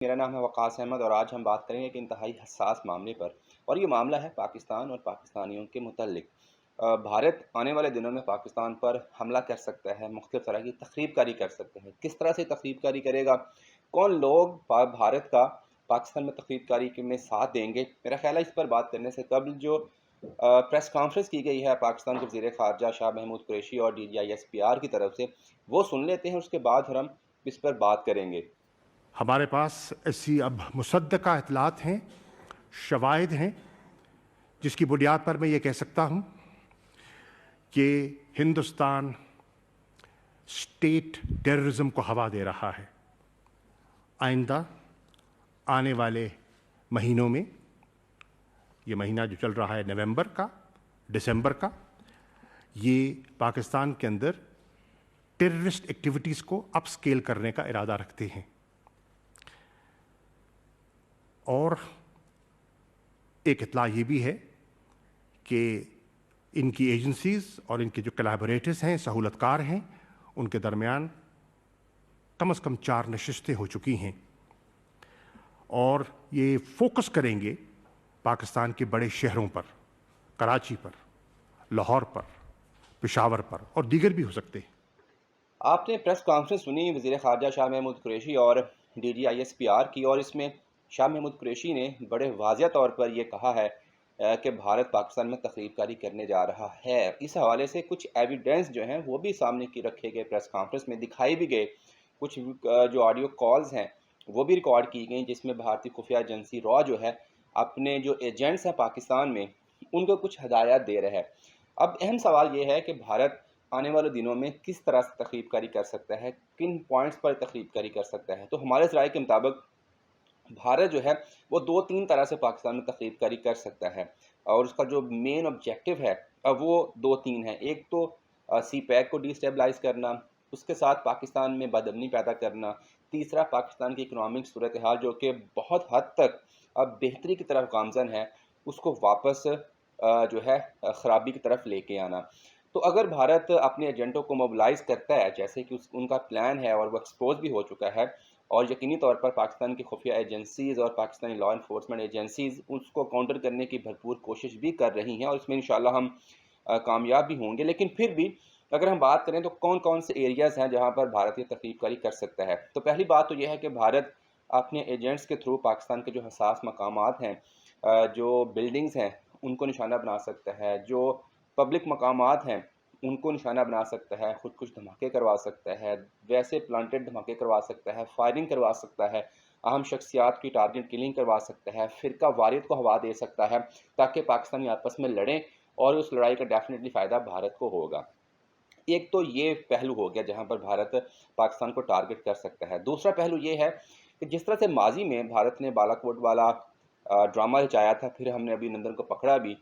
मेरा नाम है वक़ास अहमद और आज हम बात करेंगे एक इंतहाई हसास मामले पर। और ये मामला है पाकिस्तान और पाकिस्तानियों के मुतल्लिक़। भारत आने वाले दिनों में पाकिस्तान पर हमला कर सकता है, मुख्तलिफ़ तरह की तख़रीबकारी कर सकते हैं। किस तरह से तख़रीबकारी करेगा? कौन लोग भारत का पाकिस्तान में तख़रीबकारी के में साथ देंगे? मेरा ख़्याल है इस पर बात करने से कबल जो प्रेस कॉन्फ्रेंस की गई है पाकिस्तान के वज़ीर ख़ारजा शाह महमूद कुरैशी और DGI SPR की तरफ से, वो सुन लेते हैं, उसके बाद फिर हम इस पर बात करेंगे। हमारे पास ऐसी अब मुसद्दका इतलात हैं, शवाहिद हैं, जिसकी बुनियाद पर मैं ये कह सकता हूँ कि हिंदुस्तान स्टेट टेररिज्म को हवा दे रहा है। आइंदा आने वाले महीनों में, ये महीना जो चल रहा है नवंबर का, दिसंबर का, ये पाकिस्तान के अंदर टेररिस्ट एक्टिविटीज़ को अपस्केल करने का इरादा रखते हैं। और एक इत्तला ये भी है कि इनकी एजेंसीज़ और इनके जो कोलैबोरेटर्स हैं, सहूलतकार हैं, उनके दरमियान कम से कम 4 नशिस्तें हो चुकी हैं और ये फोकस करेंगे पाकिस्तान के बड़े शहरों पर, कराची पर, लाहौर पर, पेशावर पर और दीगर भी हो सकते हैं। आपने प्रेस कॉन्फ्रेंस सुनी वज़ीर ख़ारजा शाह महमूद कुरैशी और DGI SPR की, और इसमें शाह महमूद कुरैशी ने बड़े वाज़िह तौर पर यह कहा है कि भारत पाकिस्तान में तख़रीबकारी करने जा रहा है। इस हवाले से कुछ एविडेंस जो हैं वो भी सामने की रखे गए, प्रेस कॉन्फ्रेंस में दिखाई भी गए। कुछ जो ऑडियो कॉल्स हैं वो भी रिकॉर्ड की गई, जिसमें भारतीय खुफिया एजेंसी रॉ जो है अपने जो एजेंट्स हैं पाकिस्तान में उनको कुछ हदायत दे रहा है। अब अहम सवाल ये है कि भारत आने वाले दिनों में किस तरह से तख़रीबकारी कर सकता है, किन पॉइंट्स पर तख़रीबकारी कर सकता है। तो हमारे ज़राए के मुताबिक भारत जो है वो 2-3 तरह से पाकिस्तान में तख़रीबकारी कर सकता है, और उसका जो मेन ऑब्जेक्टिव है वो 2-3 है। एक तो CPEC को डिस्टेबलाइज़ करना, उसके साथ पाकिस्तान में बदअमनी पैदा करना, तीसरा पाकिस्तान की इकनॉमिक सूरत हाल जो कि बहुत हद तक अब बेहतरी की तरफ गामज़न है, उसको वापस जो है ख़राबी की तरफ लेके आना। तो अगर भारत अपने एजेंटों को मोबिलाइज़ करता है, जैसे कि उनका प्लान है और वो एक्सपोज भी हो चुका है, और यकीनी तौर पर पाकिस्तान की खुफिया एजेंसीज़ और पाकिस्तानी लॉ इन्फोर्समेंट एजेंसीज़ उसको काउंटर करने की भरपूर कोशिश भी कर रही हैं, और इसमें इंशाल्लाह हम कामयाब भी होंगे। लेकिन फिर भी अगर हम बात करें तो कौन कौन से एरियाज़ हैं जहाँ पर भारत ये तख़रीबकारी कर सकता है। तो पहली बात तो यह है कि भारत अपने एजेंट्स के थ्रू पाकिस्तान के जो हसास मकामात हैं, जो बिल्डिंग्स हैं, उनको निशाना बना सकता है, जो पब्लिक मकामात हैं उनको निशाना बना सकता है, खुद कुछ धमाके करवा सकता है, वैसे प्लांटेड धमाके करवा सकता है, फायरिंग करवा सकता है, अहम शख्सियात की टारगेट किलिंग करवा सकता है, फ़िरका वारियत को हवा दे सकता है, ताकि पाकिस्तानी आपस में लड़ें, और उस लड़ाई का डेफिनेटली फ़ायदा भारत को होगा। एक तो ये पहलू हो गया जहाँ पर भारत पाकिस्तान को टारगेट कर सकता है। दूसरा पहलू ये है कि जिस तरह से माजी में भारत ने बालाकोट वाला ड्रामा रचाया था, फिर हमने अभिनंदन को पकड़ा भी,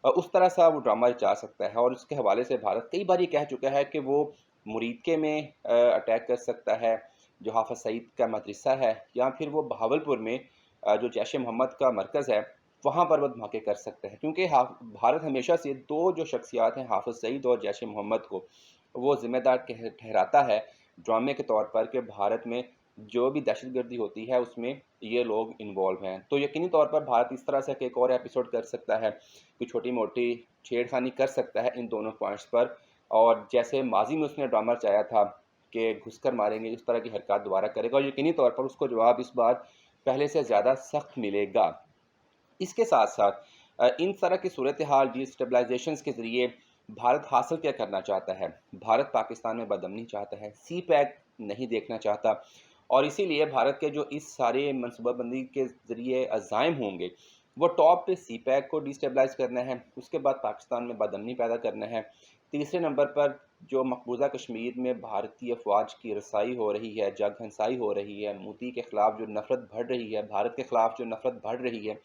उस तरह सा वो ड्रामा रचा सकता है। और उसके हवाले से भारत कई बार ये कह चुका है कि वो मुरीदके में अटैक कर सकता है, जो हाफ़िज़ सईद का मदरसा है, या फिर वो बहावलपुर में जो जैश ए मोहम्मद का मरकज़ है, वहाँ पर वो धमाके कर सकते हैं। क्योंकि भारत हमेशा से 2 जो शख्सियात हैं, हाफ़िज़ सईद और जैश ए मोहम्मद को, वो ज़िम्मेदार ठहराता है ड्रामे के तौर पर कि भारत में जो भी दहशतगर्दी होती है उसमें ये लोग इन्वॉल्व हैं। तो यकीनी तौर पर भारत इस तरह से एक और एपिसोड कर सकता है कि छोटी-मोटी छेड़खानी कर सकता है इन दोनों पॉइंट्स पर, और जैसे माज़ी में उसने ड्रामा रचाया था कि घुसकर मारेंगे, इस तरह की हरकत दोबारा करेगा, और यकीनी तौर पर उसको जवाब इस बार पहले से ज़्यादा सख्त मिलेगा। इसके साथ-साथ इन तरह की सूरत-ए-हाल डिस्टेबलाइज़ेशंस के ज़रिए भारत हासिल क्या करना चाहता है? भारत पाकिस्तान में बदअमनी चाहता है, CPEC नहीं देखना चाहता, और इसीलिए भारत के जो इस सारे मनसूबाबंदी के ज़रिए अज़ाइम होंगे, वो टॉप पे CPEC को डिस्टेबलाइज़ करना है, उसके बाद पाकिस्तान में बदअमनी पैदा करना है। तीसरे नंबर पर जो मकबूज़ा कश्मीर में भारतीय फ़ौज की रसाई हो रही है, जगहंसाई हो रही है, मोदी के ख़िलाफ़ जो नफ़रत बढ़ रही है, भारत के ख़िलाफ़ जो नफ़रत बढ़ रही है,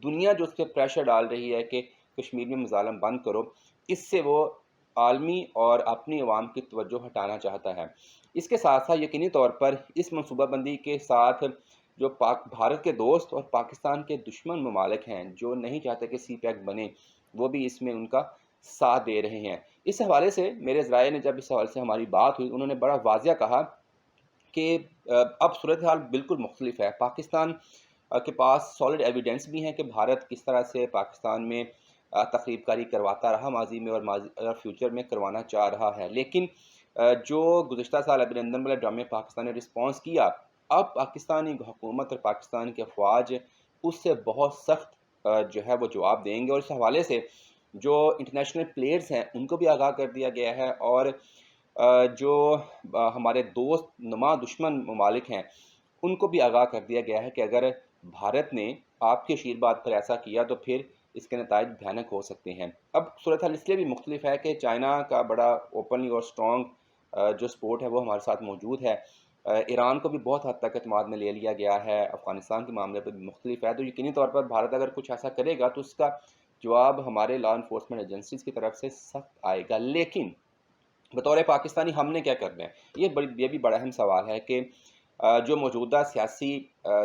दुनिया जो उस पे प्रेशर डाल रही है कि कश्मीर में मज़ालम बंद करो, इससे वो आलमी और अपनी अवाम की तवज्जो हटाना चाहता है। इसके साथ-साथ यकीनी तौर पर इस मनसूबाबंदी के साथ जो भारत के दोस्त और पाकिस्तान के दुश्मन ममालिक हैं, जो नहीं चाहते कि CPEC बने, वो भी इसमें उनका साथ दे रहे हैं। इस हवाले से मेरे ज़राए ने, जब इस हवाले से हमारी बात हुई, उन्होंने बड़ा वाज़िह कहा کہ اب صورتحال بالکل مختلف ہے۔ پاکستان کے پاس سالڈ ایویڈنس بھی ہیں کہ بھارت کس طرح سے پاکستان میں تخریب کاری کرواتا رہا ماضی میں اور فیوچر میں کروانا چاہ رہا ہے، لیکن جو گزشتہ سال ابھینندن والے ڈرامے پاکستان نے رسپانس کیا، اب پاکستانی حکومت اور پاکستان کی افواج اس سے بہت سخت جو ہے وہ جواب دیں گے، اور اس حوالے سے جو انٹرنیشنل پلیئرز ہیں ان کو بھی آگاہ کر دیا گیا ہے، اور جو ہمارے دوست نما دشمن ممالک ہیں ان کو بھی آگاہ کر دیا گیا ہے کہ اگر بھارت نے آپ کے آشیرواد پر ایسا کیا تو پھر اس کے نتائج بھیانک ہو سکتے ہیں۔ اب صورتحال اس لیے بھی مختلف ہے کہ چائنا کا بڑا اوپنلی اور اسٹرانگ جو سپورٹ ہے وہ ہمارے ساتھ موجود ہے۔ ایران کو بھی بہت حد تک اعتماد میں لے لیا گیا ہے، افغانستان کے معاملے پر بھی مختلف ہے، تو یقینی طور پر بھارت اگر کچھ ایسا کرے گا تو اس کا جواب ہمارے لا انفورسمنٹ ایجنسیز کی طرف سے سخت آئے گا۔ لیکن بطور پاکستانی ہم نے کیا کرنا ہے، یہ بھی بڑا اہم سوال ہے کہ جو موجودہ سیاسی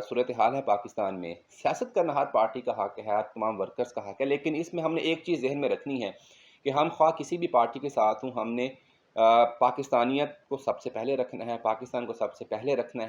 صورتحال ہے پاکستان میں، سیاست کرنا ہر پارٹی کا حق ہے، ہر تمام ورکرز کا حق ہے، لیکن اس میں ہم نے ایک چیز ذہن میں رکھنی ہے کہ ہم خواہ کسی بھی پارٹی کے ساتھ ہوں، ہم نے پاکستانیت کو سب سے پہلے رکھنا ہے، پاکستان کو سب سے پہلے رکھنا ہے۔